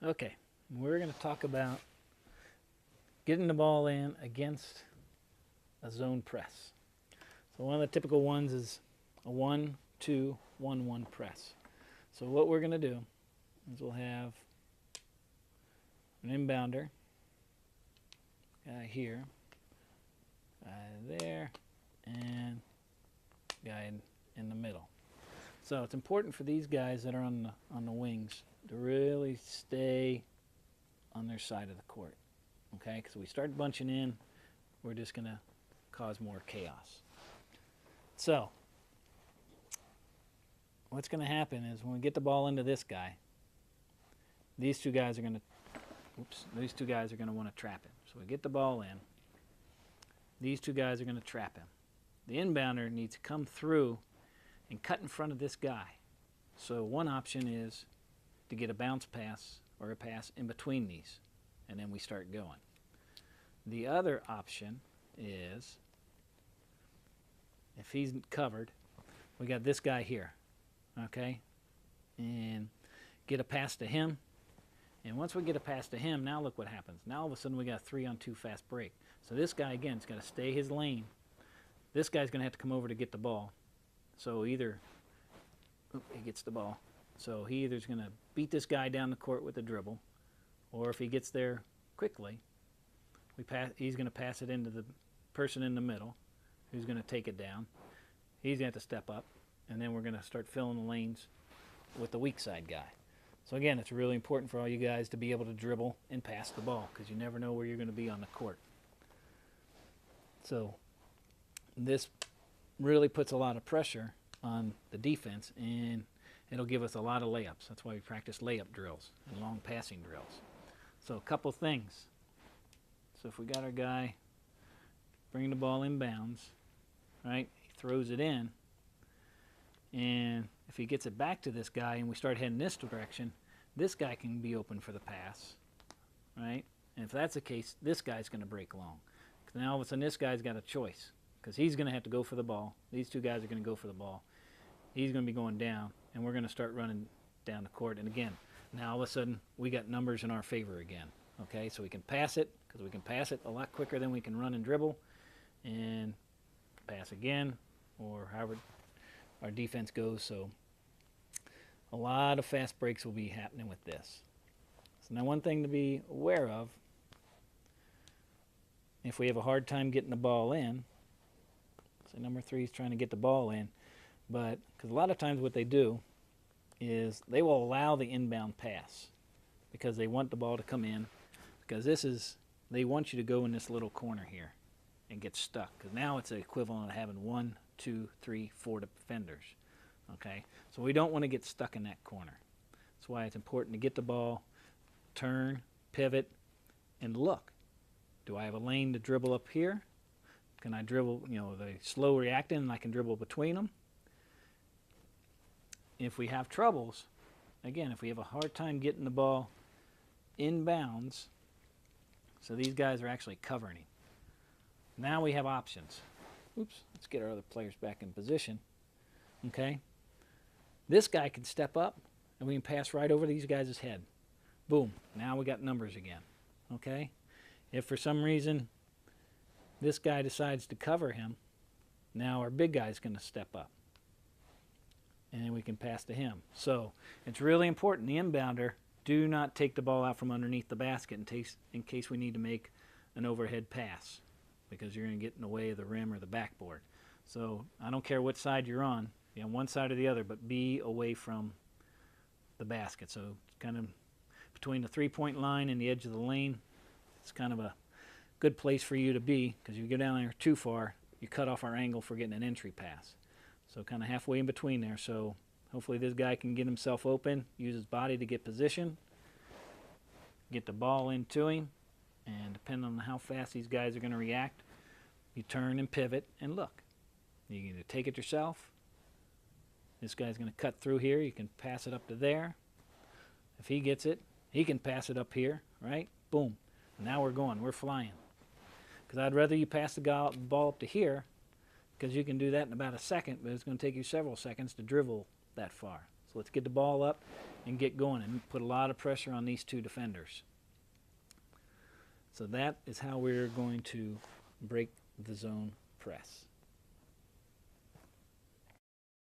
Okay, we're going to talk about getting the ball in against a zone press. So one of the typical ones is a 1-2-1-1 press. So what we're going to do is we'll have an inbounder, guy here, guy there, and guy in the middle. So it's important for these guys that are on the wings to really stay on their side of the court, okay? Because we start bunching in, we're just going to cause more chaos. So what's going to happen is when we get the ball into this guy, these two guys are going to want to trap him. So we get the ball in. These two guys are going to trap him. The inbounder needs to come through and cut in front of this guy. So one option is to get a bounce pass or a pass in between these, and then we start going. The other option is, if he's covered, we got this guy here, okay? And get a pass to him. And once we get a pass to him, now look what happens. Now all of a sudden we got a 3-on-2 fast break. So this guy, again, is going to stay his lane. This guy's going to have to come over to get the ball. So either, he gets the ball. So he either is going to beat this guy down the court with a dribble, or if he gets there quickly, he's going to pass it into the person in the middle, who's going to take it down. He's going to have to step up, and then we're going to start filling the lanes with the weak side guy. So again, it's really important for all you guys to be able to dribble and pass the ball, because you never know where you're going to be on the court. So this really puts a lot of pressure on the defense, and it'll give us a lot of layups. That's why we practice layup drills and long passing drills. So a couple things. So if we got our guy bringing the ball in bounds, right, he throws it in, and if he gets it back to this guy and we start heading this direction, this guy can be open for the pass, right? And if that's the case, this guy's going to break long. Because now all of a sudden this guy's got a choice, because he's going to have to go for the ball. These two guys are going to go for the ball. He's going to be going down, and we're going to start running down the court. And again, now all of a sudden we got numbers in our favor again. Okay, so we can pass it, because we can pass it a lot quicker than we can run and dribble, and pass again, or however our defense goes. So a lot of fast breaks will be happening with this. So now one thing to be aware of, if we have a hard time getting the ball in, so number 3 is trying to get the ball in, but because a lot of times what they do is they will allow the inbound pass because they want the ball to come in, because they want you to go in this little corner here and get stuck, because now it's the equivalent of having 1, 2, 3, 4 defenders. Okay, so we don't want to get stuck in that corner. That's why it's important to get the ball, turn, pivot, and look. Do I have a lane to dribble up here? Can I dribble, the slow reacting, and I can dribble between them? If we have troubles, again, if we have a hard time getting the ball inbounds, so these guys are actually covering him. Now we have options. Oops, let's get our other players back in position. Okay. This guy can step up, and we can pass right over these guys' head. Boom. Now we got numbers again. Okay. If for some reason this guy decides to cover him, now our big guy's going to step up, and we can pass to him. So it's really important, the inbounder, do not take the ball out from underneath the basket in case we need to make an overhead pass, because you're going to get in the way of the rim or the backboard. So I don't care what side you're on one side or the other, but be away from the basket. So kind of between the three-point line and the edge of the lane, it's kind of a good place for you to be, because if you go down there too far, you cut off our angle for getting an entry pass. So kind of halfway in between there. So hopefully this guy can get himself open, use his body to get position, get the ball into him, and depending on how fast these guys are going to react, you turn and pivot and look. You can either take it yourself. This guy's going to cut through here. You can pass it up to there. If he gets it, he can pass it up here, right? Boom. Now we're going. We're flying. Because I'd rather you pass the ball up to here, because you can do that in about a second, but it's going to take you several seconds to dribble that far. So let's get the ball up, and get going and put a lot of pressure on these two defenders. So that is how we're going to break the zone press.